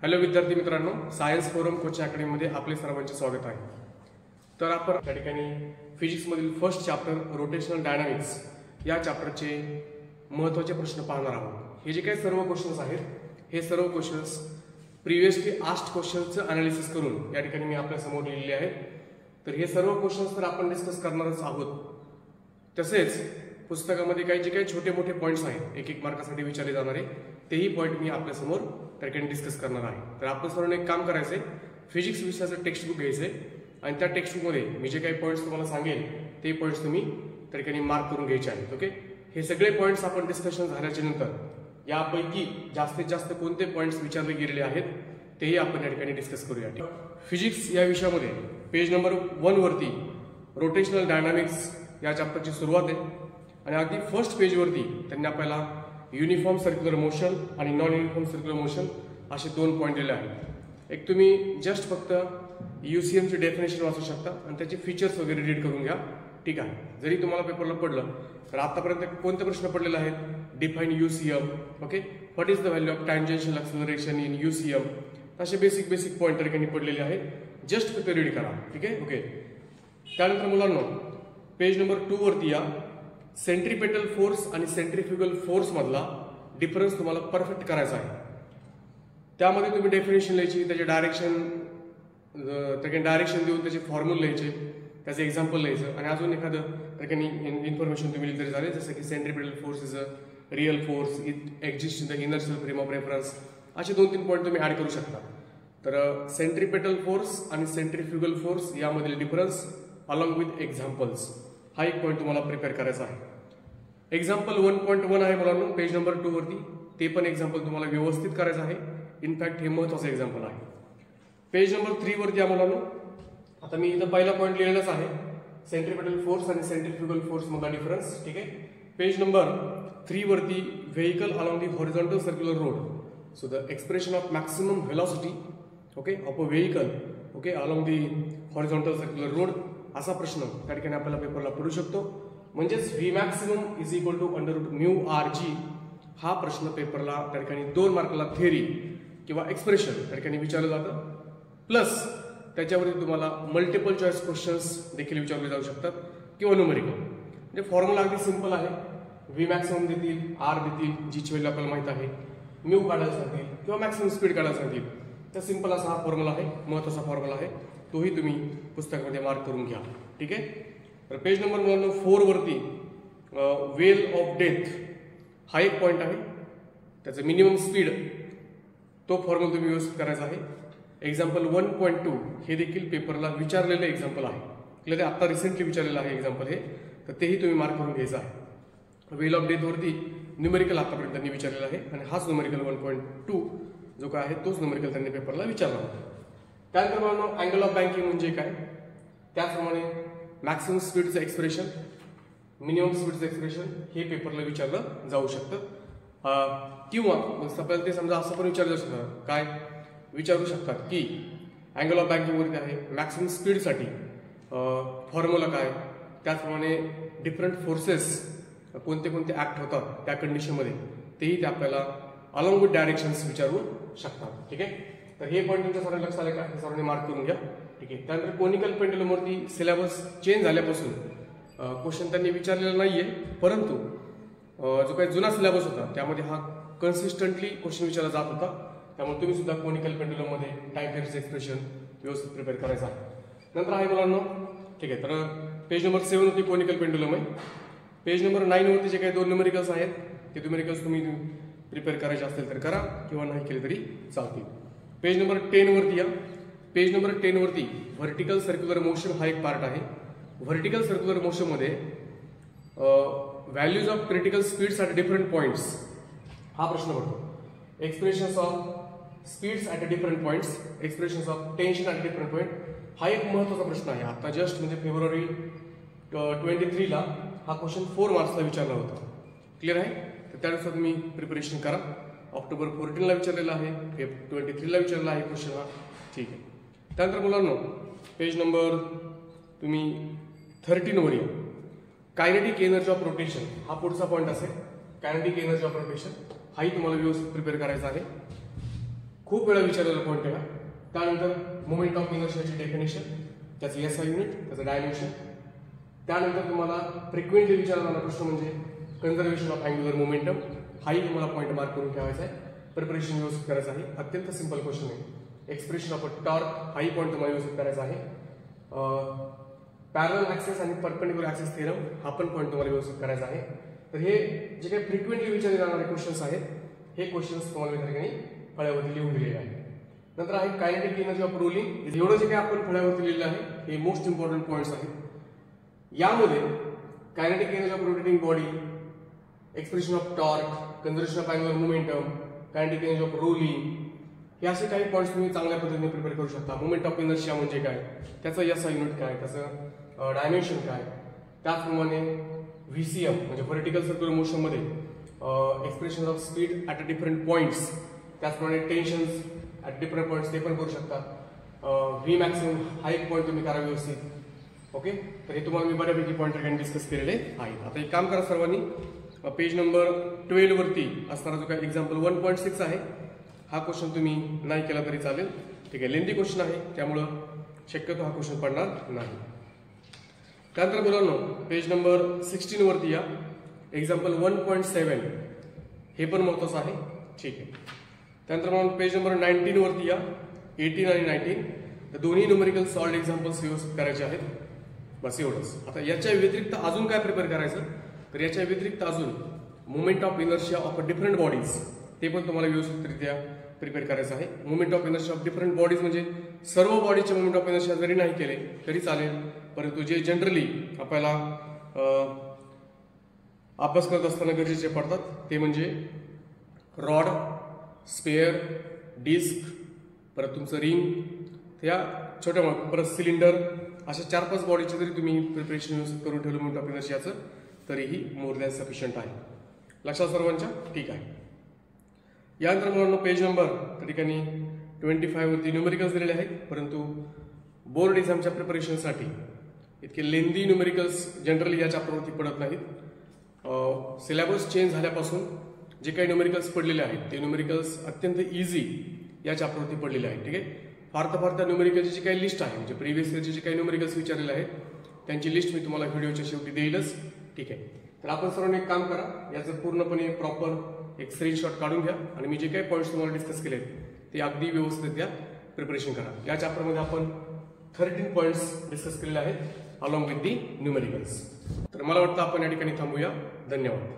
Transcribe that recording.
Hello विद्यार्थी मित्रांनो, science forum coaching अकॅडमीमध्ये आपले सर्वांचे स्वागत आहे। तर आपण त्या ठिकाणी फिजिक्समधील फर्स्ट चॅप्टर रोटेशनल डायनामिक्स या चॅप्टरचे महत्त्वाचे प्रश्न पाहणार आहोत। हे जे काही सर्व क्वेश्चन्स आहेत, हे सर्व क्वेश्चन्स प्रिव्हियसली आस्क्ड क्वेश्चन्सचं अनालिसिस करून या ठिकाणी मी आपल्या समोर लिहिलेले आहेत। तर हे सर्व क्वेश्चन्स तर आपण डिस्कस करणारच आहोत। तसेच पुस्तकामध्ये काही जे काही छोटे मोठे पॉइंट्स आहेत, एक एक मार्कासाठी विचारले जाणारे, तेही पॉइंट मी आपल्या समोर त्या ठिकाणी डिस्कस करणार आहे। तर आपण सर्वांनी एक काम करायचंय, फिजिक्स विषयाचं टेक्स्ट बुक घ्यायचंय आणि त्या टेक्स्ट बुकमध्ये मी जे काही पॉइंट्स तुम्हाला सांगेल ते पॉइंट्स तुम्ही त्या ठिकाणी मार्क करून घ्यायचे आहेत। ओके, हे सगळे पॉइंट्स आपण डिस्कशन झाल्याच्या नंतर यापैकी जास्तीत जास्त कोणते पॉइंट्स विचारले गेलेले आहेत तेही आपण या ठिकाणी डिस्कस करूया। फिजिक्स या विषयामध्ये पेज नंबर 1 वरती रोटेशनल डायनामिक्स या चॅप्टरची सुरुवात आहे आणि अगदी फर्स्ट पेज वरती त्यांनी आपल्याला युनिफॉर्म सर्क्युलर मोशन आणि नॉन युनिफॉर्म सर्क्युलर मोशन असे 2 पॉइंट दिले आहेत। एक तुम्ही जस्ट फक्त यूसीएमची डेफिनेशन वाचू शकता आणि त्याचे फीचर्स वगैरे रीड करून घ्या, ठीक आहे। जरी तुम्हाला पेपरला पडलं तर आतापर्यंत कोणते प्रश्न पडलेले आहेत, define UCM, okay, what is the value of tangential acceleration in UCM, असे बेसिक पॉइंट त्या ठिकाणी पडलेले आहेत। जस्ट फक्त रीड करा, ठीक आहे। ओके, त्यानंतर मुलांनो पेज नंबर 2 वरती या सेंट्रिपेटल फोर्स आणि सेंट्रिफ्युगल फोर्स मधला डिफरन्स तुम्हाला परफेक्ट करायचा आहे। त्यामध्ये तुम्ही डेफिनेशन लिहायची, त्याचे डायरेक्शन देऊन त्याचे फॉर्म्युला लिहायचे, त्याचे एक्झाम्पल लिहायचं आणि अजून एखादं ठिकाणी इन्फॉर्मेशन तुम्ही लिहिली तरी चालेल, जसं की centripetal force is a real force, it exist in the inertial frame of reference, असे 2-3 पॉईंट तुम्ही ऍड करू शकता। तर सेंट्रिपेटल फोर्स आणि सेंट्रिफ्युगल फोर्स यामधील डिफरन्स अलॉंग विथ एक्झाम्पल्स हा एक पॉईंट तुम्हाला प्रिपेअर करायचा आहे। एक्झाम्पल 1.1 आहे मुलांनो पेज नंबर 2 वरती, ते पण एक्झाम्पल तुम्हाला व्यवस्थित करायचं आहे। इनफॅक्ट हे महत्त्वाचं एक्झाम्पल आहे। पेज नंबर 3 वरती या मुलांनो, आता मी इथं पहिला पॉईंट लिहिलेलाच आहे, सेंट्रिपेटल फोर्स आणि सेंट्रिफ्युगल फोर्स मधला डिफरन्स, ठीक आहे। पेज नंबर 3 वरती vehicle along the horizontal circular road, so the expression of maximum velocity, okay, of a vehicle, okay, along the horizontal circular road, असा प्रश्न त्या ठिकाणी आपल्याला पेपरला पडू शकतो। म्हणजेच V maximum is equal to √μrg हा प्रश्न पेपरला त्या ठिकाणी 2 मार्कला थेअरी किंवा एक्सप्रेशन त्या ठिकाणी विचारलं जातं, प्लस त्याच्यावरती तुम्हाला मल्टिपल चॉईस क्वेश्चन्स देखील विचारले जाऊ शकतात किंवा न्यूमेरिकल। म्हणजे फॉर्म्युला अगदी सिंपल आहे, व्ही मॅक्सिमम देतील, आर देतील, जीची व्हॅल्यू आपल्याला माहित आहे, म्यू काढायला सांगतील किंवा मॅक्सिमम स्पीड काढायला सांगतील, तर सिंपल असा हा फॉर्म्युला आहे, महत्त्वाचा फॉर्म्युला आहे, तोही तुम्ही पुस्तकामध्ये मार्क करून घ्या, ठीक आहे। तर पेज नंबर 4 वरती वेल ऑफ डेथ हा एक पॉइंट आहे, त्याचं मिनिमम स्पीड तो फॉर्म्युला तुम्ही व्यवस्थित करायचा आहे। एक्झाम्पल 1.2 हे देखील पेपरला विचारलेलं एक्झाम्पल आहे, क्लिअर आहे, आता रिसेंटली विचारलेलं आहे एक्झाम्पल हे, तर तेही तुम्ही मार्क करून घ्यायचं आहे। वेल ऑफ डेथ वरती न्यूमेरिकल आतापर्यंत त्यांनी विचारलेला आहे आणि हाच न्यूमेरिकल 1.2 जो काय आहे तोच न्यूमेरिकल त्यांनी पेपरला विचारला होता। त्यानंतर मला अँगल ऑफ बँकिंग म्हणजे काय, त्याचप्रमाणे मॅक्सिमम स्पीडचं एक्सप्रेशन, मिनिमम स्पीडचं एक्सप्रेशन हे पेपरला विचारलं जाऊ शकतं, किंवा आपल्याला ते समजा असं पण विचारलं जाऊ शकतं, काय विचारू शकतात की अँगल ऑफ बँकिंग वरती आहे मॅक्सिमम स्पीडसाठी फॉर्म्युला काय, त्याचप्रमाणे डिफरंट फोर्सेस कोणते ऍक्ट होतात त्या कंडिशनमध्ये, तेही ते आपल्याला अलॉंग विथ डायरेक्शन्स विचारू शकतात, ठीक आहे। तर हे पॉईंट तुमच्या सर्वांनी लक्षात आले का, हे सर्वांनी मार्क करून घ्या, ठीक आहे। त्यानंतर कोनिकल पेंडुलमवरती सिलेबस चेंज झाल्यापासून क्वेश्चन त्यांनी विचारलेला नाहीये, परंतु जो काही जुना सिलेबस होता त्यामध्ये हा कन्सिस्टंटली क्वेश्चन विचारला जात होता, त्यामुळे तुम्ही सुद्धा कोनिकल पेंडुलममध्ये टाइम फेअरचं एक्सप्रेशन व्यवस्थित प्रिपेअर करायचं आहे। नंतर आहे मुलांनो, ठीक आहे, तर पेज नंबर 7 वरती कोनिकल पेंडुलम आहे। पेज नंबर 9 वरती जे काही 2 न्यूमेरिकल्स आहेत ते न्यूमेरिकल्स तुम्ही प्रिपेअर करायचे असतील तर करा किंवा नाही केले तरी चालतील। पेज नंबर 10 वरती या, पेज नंबर 10 वरती व्हर्टिकल सर्क्युलर मोशन हा एक पार्ट आहे। व्हर्टिकल सर्क्युलर मोशन मध्ये values of critical speeds at different points हा प्रश्न पडतो। Expressions of speeds at different points, expressions of tension at different point हा एक महत्त्वाचा प्रश्न आहे। आता जस्ट म्हणजे फेब्रुवारी 23 ला हा क्वेश्चन 4 मार्क्सला विचारला होता, क्लिअर आहे। तर त्यानुसार तुम्ही प्रिपरेशन करा। ऑक्टोबर 14 ला विचारलेला आहे, फेब्रुवारी 23 ला विचारलेला आहे क्वेश्चन हा, ठीक आहे। त्यानंतर मुलांनो पेज नंबर तुम्ही 13 वर या, कायनेटिक एनर्जी ऑफ रोटेशन हा पुढचा पॉईंट असेल। कायनेटिक एनर्जी ऑफ रोटेशन हाही तुम्हाला व्यवस्थित प्रिपेअर करायचा आहे। खूप वेळा विचारलेला पॉईंट आहे. त्यानंतर मोमेंट ऑफ इनर्शियाची डेफिनेशन, त्याचं SI युनिट, त्याचं डायमेन्शन. त्यानंतर तुम्हाला फ्रिक्वेंटली विचारला जाणारा प्रश्न म्हणजे कन्झर्वेशन ऑफ अँग्युलर मोमेंटम. हाही तुम्हाला पॉईंट मार्क करून ठेवायचा आहे. प्रिपरेशन व्यवस्थित करायचं आहे. अत्यंत सिंपल क्वेश्चन आहे. एक्सप्रेशन ऑफ अ टॉर्क हाही पॉईंट तुम्हाला व्यवस्थित करायचा आहे. पॅरलल ऍक्सेस आणि परपेंडिक्युलर ऍक्सेस थेरम हा पण पॉईंट तुम्हाला व्यवस्थित करायचा आहे. तर हे जे काही फ्रिक्वेंटली विचारले जाणारे क्वेश्चन्स आहेत हे क्वेश्चन्स तुम्हाला या ठिकाणी फळ्यावरती लिहून दिलेले आहे. नंतर आहे कायनेटिक एनर्जी ऑफ रोलिंग. एवढं जे काही आपण फळ्यावरती लिहिलेलं आहे हे मोस्ट इम्पॉर्टंट पॉईंट्स आहेत. यामध्ये kinetic energy of rotating body, expression of torque, conservation of angular momentum, kinetic energy of rolling हे असे काही पॉईंट्स तुम्ही चांगल्या पद्धतीने प्रिपेअर करू शकता. मोमेंट ऑफ इनर्शिया म्हणजे काय, त्याचं SI युनिट काय, त्याचं डायमेन्शन काय. त्याचप्रमाणे VCM म्हणजे व्हर्टिकल सर्क्युलर मोशनमध्ये expression of speed at a different points, त्याचप्रमाणे टेन्शन्स ॲट डिफरंट पॉईंट्स ते पण करू शकता. V मॅक्सिमम हा एक पॉईंट तुम्ही करा व्यवस्थित. ओके, तर हे तुम्हाला मी बऱ्यापैकी पॉईंट ठिकाणी डिस्कस केलेले आहेत. आता एक काम करा सर्वांनी, पेज नंबर 12 वरती असणारा जो काही एक्झाम्पल 1.6 आहे हा क्वेश्चन तुम्ही नाही केला तरी चालेल. ठीक आहे, लेंथी क्वेश्चन आहे त्यामुळं शक्यतो हा क्वेश्चन पडणार नाही. त्यानंतर मुलांनो पेज नंबर 16 वरती या. एक्झाम्पल 1.7 हे पण महत्वाचं आहे. ठीक आहे, त्यानंतर मला पेज नंबर 19 वरती या. 18 आणि 19 तर दोन्ही न्यूमेरिकल सॉल्व्ड एक्झाम्पल्स व्यवस्थित करायचे आहेत. बस एवढंच. आता याच्या व्यतिरिक्त अजून काय प्रिपेअर करायचं, तर याच्या व्यतिरिक्त अजून movement of inertia of different bodies ते पण तुम्हाला व्यवस्थितरित्या प्रिपेअर करायचं आहे. Movement of inertia of different bodies म्हणजे सर्व बॉडीचे मुवमेंट ऑफ इनर्शिया जरी नाही केले तरी चालेल, परंतु जे जनरली आपल्याला अभ्यास करत असताना गरजेचे पडतात ते म्हणजे रॉड, स्पेअर, डिस्क, परत तुमचं रिंग, त्या छोट्या परत सिलेंडर, अशा 4-5 बॉडीचे जरी तुम्ही प्रिपरेशन व्यवस्थित करून ठेवलं मुवमेंट ऑफ इनर्शियाचं तरीही मोर दॅन सफिशियंट आहे. लक्षात सर्वांच्या? ठीक आहे. यानंतर मुलांना पेज नंबर त्या ठिकाणी 25 वरती न्यूमेरिकल्स दिलेले आहेत, परंतु बोर्ड एक्झामच्या प्रिपरेशनसाठी इतके लेंदी न्यूमेरिकल्स जनरली या चॅप्टरवरती पडत नाहीत. सिलेबस चेंज झाल्यापासून जे काही न्यूमेरिकल्स पडलेले आहेत ते न्यूमेरिकल्स अत्यंत इझी या चॅप्टरवरती पडलेले आहेत. ठीक आहे, फार तर फार त्या न्यूमेरिकलची जी काही लिस्ट आहे म्हणजे प्रिव्हियस इयरचे जे काही न्यूमेरिकल्स विचारलेले आहेत त्यांची लिस्ट मी तुम्हाला व्हिडिओच्या शेवटी देईलच. ठीक आहे, तर आपण सर्वांनी एक काम करा, याचं पूर्णपणे प्रॉपर एक स्क्रीनशॉट काढून घ्या आणि मी जे काही पॉईंट्स तुम्हाला डिस्कस केलेत ते अगदी व्यवस्थितरित्या प्रिपरेशन करा. या चॅप्टरमध्ये आपण 13 पॉईंट्स डिस्कस केलेले आहेत अलॉंग विथ दी न्यूमेरिकल्स. तर मला वाटतं आपण या ठिकाणी थांबूया. धन्यवाद.